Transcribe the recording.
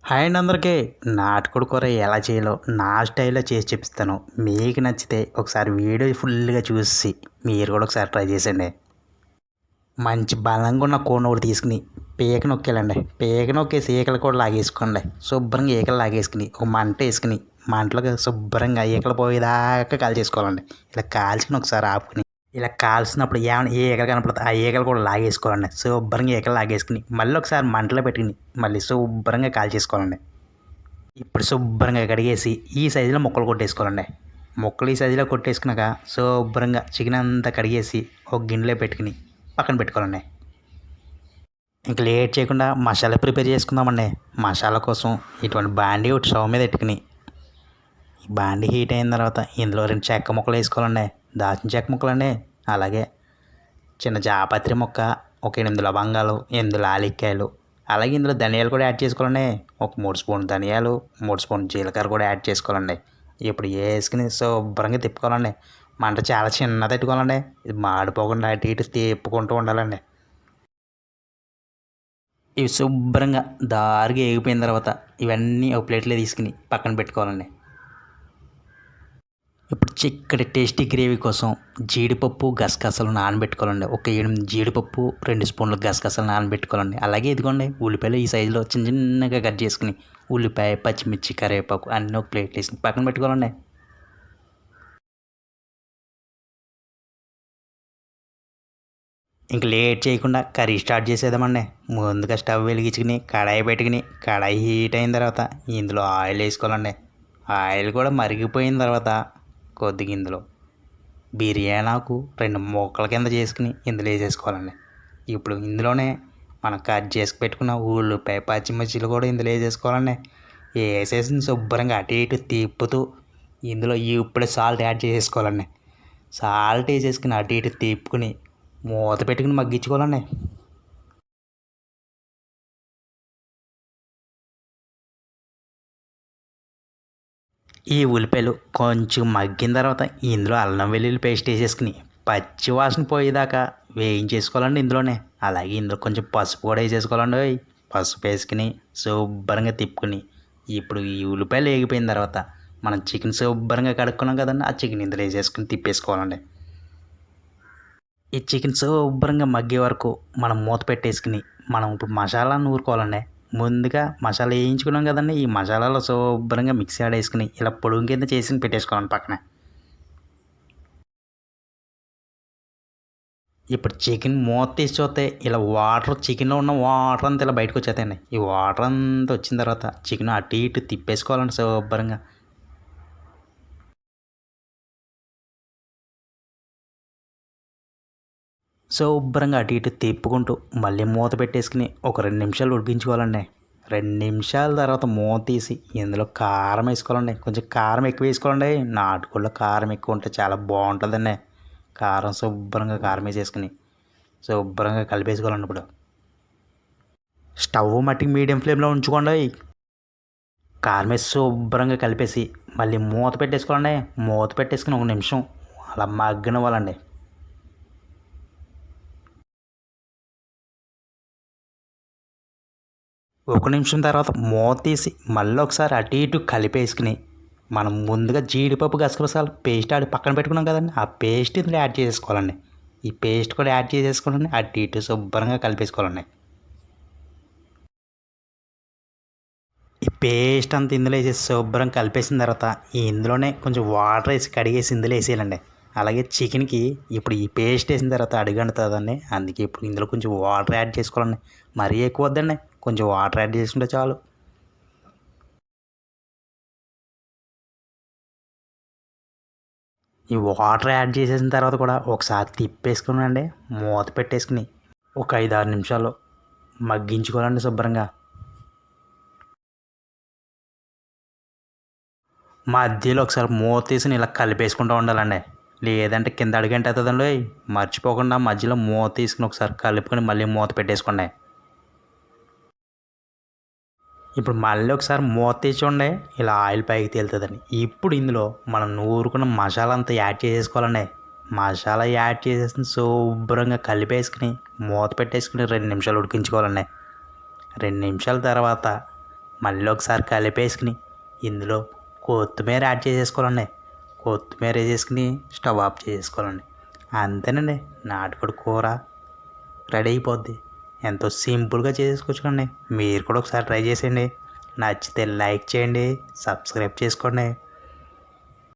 Hi అండి అందరికీ. నాటుకోడి కూర ఎలా చేయాలో నా స్టైల్లో చేసి చూపిస్తాను. మీకు నచ్చితే ఒకసారి వీడియో ఫుల్గా చూసి మీరు కూడా ఒకసారి ట్రై చేసేయండి. మంచి బలంగా ఉన్న కోడిని ఒకటి తీసుకుని పీక నొక్కేయాలండి. పీక నొక్కేసి ఈకలు కూడా లాగేసుకోండి. శుభ్రంగా ఈకలు లాగేసుకుని ఒక మంట వేసుకుని మంటలోకి శుభ్రంగా ఈకలు పోయేదాకా కాల్చేసుకోవాలండి. ఇలా కాల్చుకుని ఒకసారి ఆపుకుని ఇలా కాల్చినప్పుడు ఏమైనా ఏ ఈకలు కనపడితే ఆ ఈకలు కూడా లాగేసుకోవాలండి. శుభ్రంగా ఈకలు లాగేసుకుని మళ్ళీ ఒకసారి మంటలో పెట్టుకుని మళ్ళీ శుభ్రంగా కాల్చేసుకోవాలండి. ఇప్పుడు శుభ్రంగా కడిగేసి ఈ సైజులో ముక్కలు కొట్టేసుకోవాలండి. ముక్కలు ఈ సైజులో కొట్టేసుకున్నాక శుభ్రంగా చికెన్ అంతా కడిగేసి ఒక గిన్నెలో పెట్టుకుని పక్కన పెట్టుకోవాలండి. ఇంక లేట్ చేయకుండా మసాలా ప్రిపేర్ చేసుకుందామండి. మసాలా కోసం ఇటువంటి బాండీ ఒకటి స్టవ్ మీద పెట్టుకుని ఈ బాండీ హీట్ అయిన తర్వాత ఇందులో 2 చెక్క ముక్కలు వేసుకోవాలండి. దాల్చిన చెక్క ముక్కలండి, అలాగే చిన్న జాపత్రి ముక్క, ఒక 8 లవంగాలు, 8 లాలిక్కాయలు, అలాగే ఇందులో ధనియాలు కూడా యాడ్ చేసుకోవాలండి. ఒక 3 స్పూన్లు ధనియాలు, 3 స్పూన్లు జీలకర్ర కూడా యాడ్ చేసుకోవాలండి. ఇప్పుడు వేసుకుని శుభ్రంగా తిప్పుకోవాలండి. మంట చాలా చిన్నది పెట్టుకోవాలండి. ఇది మాడిపోకుండా అటు ఇటు తిప్పుకుంటూ ఉండాలండి. ఇవి శుభ్రంగా దారుగా వేగిపోయిన తర్వాత ఇవన్నీ ఒక ప్లేట్లో తీసుకుని పక్కన పెట్టుకోవాలండి. ఇప్పుడు చిక్కటి టేస్టీ గ్రేవీ కోసం జీడిపప్పు గసగసాలు నానబెట్టుకోవాలండి. ఒక 8 జీడిపప్పు, 2 స్పూన్లు గసగసాలు నానబెట్టుకోవాలండి. అలాగే ఇదిగోండి ఉల్లిపాయలు ఈ సైజులో చిన్న చిన్నగా కట్ చేసుకుని ఉల్లిపాయ, పచ్చిమిర్చి, కరివేపాకు అన్నీ ఒక ప్లేట్లో వేసుకుని పక్కన పెట్టుకోవాలండి. ఇంక లేట్ చేయకుండా కర్రీ స్టార్ట్ చేసేద్దామండి. ముందుగా స్టవ్ వెలిగించుకుని కడాయి పెట్టుకుని కడాయి హీట్ అయిన తర్వాత ఇందులో ఆయిల్ వేసుకోవాలండి. ఆయిల్ కూడా మరిగిపోయిన తర్వాత కొద్దిగా ఇందులో బిర్యానీ ఆకు 2 ముక్కల కింద చేసుకుని ఇందులో వేసేసుకోవాలండి. ఇప్పుడు ఇందులోనే మనం కట్ చేసి పెట్టుకున్న ఉల్లిపాయ, పచ్చిమిర్చిలు కూడా ఇందులో వేసేసుకోవాలండి. వేసేసి శుభ్రంగా అటు ఇటు తిప్పుతూ ఇందులో ఇప్పుడే సాల్ట్ యాడ్ చేసేసుకోవాలండి. సాల్ట్ వేసేసుకుని అటు ఇటు తిప్పుకుని మూత పెట్టుకుని మగ్గించుకోవాలండి. ఈ ఉల్లిపాయలు కొంచెం మగ్గిన తర్వాత ఇందులో అల్లం వెల్లుల్లి పేస్ట్ వేసేసుకుని పచ్చి వాసన పోయేదాకా వేయించేసుకోవాలండి ఇందులోనే. అలాగే ఇందులో కొంచెం పసుపు కూడా వేసేసుకోవాలండి. పసుపు వేసుకుని శుభ్రంగా తిప్పుకుని ఇప్పుడు ఈ ఉల్లిపాయలు వేగిపోయిన తర్వాత మనం చికెన్ శుభ్రంగా కడుక్కున్నాం కదండి, ఆ చికెన్ ఇందులో వేసేసుకుని తిప్పేసుకోవాలండి. ఈ చికెన్ శుభ్రంగా మగ్గే వరకు మనం మూత పెట్టేసుకుని మనం ఇప్పుడు మసాలా నూరుకోవాలండి. ముందుగా మసాలా వేయించుకున్నాం కదండి, ఈ మసాలాలో శుభ్రంగా మిక్సీ ఆడేసుకుని ఇలా పొడుగు కింద చేసి పెట్టేసుకోవాలండి పక్కన. ఇప్పుడు చికెన్ మూత తీసి చూస్తే ఇలా వాటర్, చికెన్లో ఉన్న వాటర్ అంతా ఇలా బయటకు వచ్చేస్తాయండి. ఈ వాటర్ అంతా వచ్చిన తర్వాత చికెన్ అటు ఇటు తిప్పేసుకోవాలండి శుభ్రంగా. శుభ్రంగా అటు ఇటు తిప్పుకుంటూ మళ్ళీ మూత పెట్టేసుకుని ఒక 2 నిమిషాలు ఉడికించుకోవాలండి. 2 నిమిషాల తర్వాత మూత తీసి ఇందులో కారం వేసుకోవాలండి. కొంచెం కారం ఎక్కువ వేసుకోవాలండి. నాటుకోళ్ళలో కారం ఎక్కువ ఉంటే చాలా బాగుంటుందండి. కారం శుభ్రంగా కారం వేసేసుకుని శుభ్రంగా కలిపేసుకోవాలండి. ఇప్పుడు స్టవ్ మట్టికి మీడియం ఫ్లేమ్లో ఉంచుకోండి. కారం వేసి శుభ్రంగా కలిపేసి మళ్ళీ మూత పెట్టేసుకోవాలండి. మూత పెట్టేసుకుని 1 నిమిషం అలా మగ్గనివ్వాలండి. 1 నిమిషం తర్వాత మూత తీసి మళ్ళీ ఒకసారి అటు ఇటు కలిపేసుకుని మనం ముందుగా జీడిపప్పు, గసగసాలు పేస్ట్ ఆడి పక్కన పెట్టుకున్నాం కదండి, ఆ పేస్ట్ ఇందులో యాడ్ చేసేసుకోవాలండి. ఈ పేస్ట్ కూడా యాడ్ చేసేసుకోవాలండి. అటు ఇటు శుభ్రంగా కలిపేసుకోవాలండి. ఈ పేస్ట్ అంతా ఇందులో వేసేసి శుభ్రం కలిపేసిన తర్వాత ఇందులోనే కొంచెం వాటర్ వేసి కడిగేసి ఇందులో వేసేయాలండి. అలాగే చికెన్కి ఇప్పుడు ఈ పేస్ట్ వేసిన తర్వాత అడుగంటుతుందండి, అందుకే ఇప్పుడు ఇందులో కొంచెం వాటర్ యాడ్ చేసుకోవాలండి. మరీ ఎక్కువ వద్దండి, కొంచెం వాటర్ యాడ్ చేసుకుంటే చాలు. ఈ వాటర్ యాడ్ చేసేసిన తర్వాత కూడా ఒకసారి తిప్పేసుకునండి, మూత పెట్టేసుకుని ఒక 5-6 నిమిషాలు మగ్గించుకోవాలండి శుభ్రంగా. మధ్యలో ఒకసారి మూత తీసి ఇలా కలిపేసుకుంటూ ఉండాలండి. లేదంటే కింద అడుగంట అవుతుందండి. మర్చిపోకుండా మధ్యలో మూత తీసుకుని ఒకసారి కలుపుకొని మళ్ళీ మూత పెట్టేసుకోండి. ఇప్పుడు మళ్ళీ ఒకసారి మూత తీసి చూడండి, ఇలా ఆయిల్ పైకి తేలుతుందండి. ఇప్పుడు ఇందులో మనం నూరుకున్న మసాలా అంతా యాడ్ చేసేసుకోవాలండి. మసాలా యాడ్ చేసేసి శుభ్రంగా కలిపేసుకుని మూత పెట్టేసుకుని 2 నిమిషాలు ఉడికించుకోవాలండి. 2 నిమిషాల తర్వాత మళ్ళీ ఒకసారి కలిపేసుకుని ఇందులో కొత్తిమీర యాడ్ చేసేసుకోవాలండి. కొత్తిమీర వేసేసుకుని స్టవ్ ఆఫ్ చేసేసుకోవాలండి. అంతేనండి, నాటుకోడి కూర రెడీ అయిపోద్ది. ఎంతో సింపుల్గా చేసేసుకోవచ్చుకోండి. మీరు కూడా ఒకసారి ట్రై చేసేయండి. నచ్చితే లైక్ చేయండి, సబ్స్క్రైబ్ చేసుకోండి.